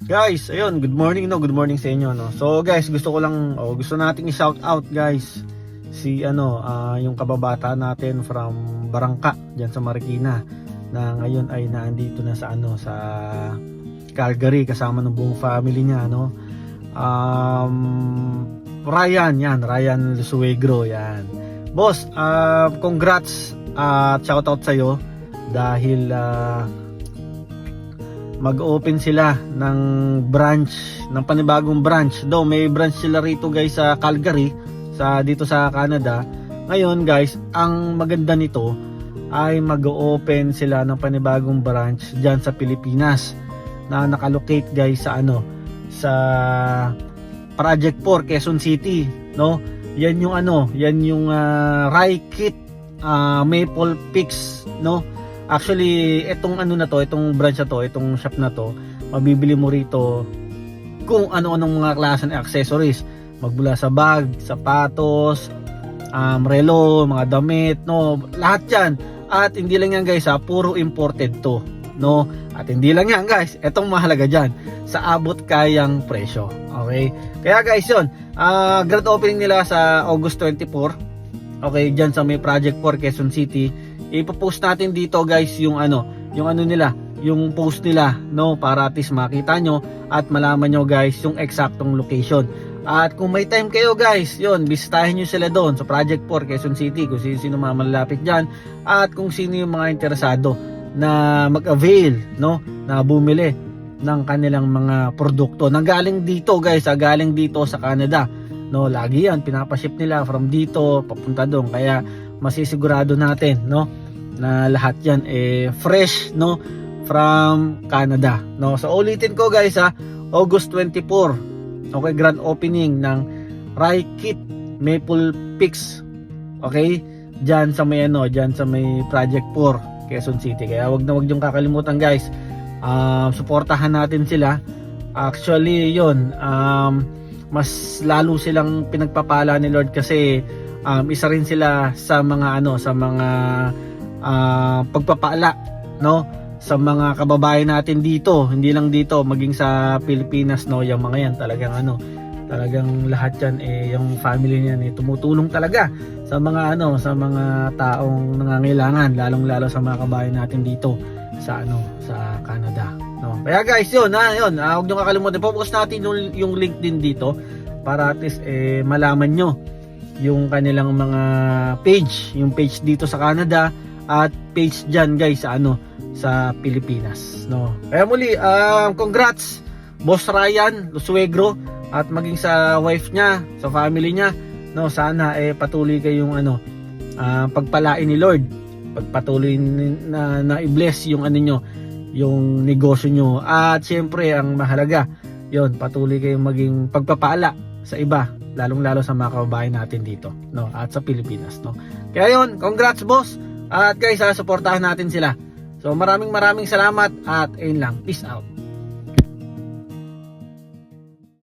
Guys, ayun, good morning no, good morning sa inyo no. So guys, gusto nating i-shout out guys si yung kababata natin from Barangka diyan sa Marikina na ngayon ay naandito na sa sa Calgary kasama ng buong family niya no. Ryan Lusuegro yan. Boss, congrats at shout out sa iyo dahil mag-open sila ng branch, ng panibagong branch. Though may branch sila rito guys sa Calgary, dito sa Canada. Ngayon guys, ang maganda nito ay mag-open sila ng panibagong branch diyan sa Pilipinas na nakalocate guys sa sa Project 4 Quezon City, no? Yan yung Rye Kit Maple Peaks, no? Actually, itong itong branch na to, itong shop na to, mabibili mo rito kung ano-anong mga klase ng accessories, magmula sa bag, sapatos, relo, mga damit, no, lahat 'yan. At hindi lang yan guys, puro imported to, no? At hindi lang yan guys, etong mahalaga diyan, sa abot kayang presyo. Okay? Kaya guys, 'yon, grand opening nila sa August 24. Okay, diyan sa may Project 4 Quezon City. Ipo-post natin dito guys yung nila, yung post nila, no, para at least makita nyo at malaman nyo guys yung eksaktong location. At kung may time kayo guys, yun, bisitahin nyo sila doon sa Project 4 Quezon City kung sino mamalapit dyan at kung sino yung mga interesado na mag-avail, no, na bumili ng kanilang mga produkto na galing dito guys, galing dito sa Canada, no. Lagi yan pinapaship nila from dito papunta doon, kaya masisigurado natin, no, na lahat yan fresh, no, from Canada, no. So ulitin ko guys, August 24, okay, grand opening ng Rye Kit Maple Peaks, okay, diyan sa may diyan sa may Project 4 Quezon City. Kaya wag yung kakalimutan guys, suportahan natin sila. Actually yun, mas lalo silang pinagpapala ni Lord kasi isa rin sila sa mga pagpapala, no, sa mga kababayan natin dito, hindi lang dito, maging sa Pilipinas, no. Yung mga yan talagang lahat yan yung family niyan tumutulong talaga sa mga sa mga taong nangangailangan, lalong-lalo sa mga kababayan natin dito sa sa Canada, no. Kaya guys, yun, huwag niyo kakalimutan, focus natin yung link din dito para at least malaman nyo yung kanilang mga page, yung page dito sa Canada at page dyan guys sa Pilipinas, no. Kaya muli, congrats Boss Ryan Lusuegro at maging sa wife niya, sa family niya, no. Sana patuloy kayong pagpalain ni Lord, pagpatuloy na i-bless yung yung negosyo nyo, at syempre ang mahalaga yon, patuloy kayong maging pagpapala sa iba, lalong-lalo sa mga kababayan natin dito, no, at sa Pilipinas, no. Kaya yon, congrats boss, at guys, suportahan natin sila. So maraming salamat at ayun lang, peace out.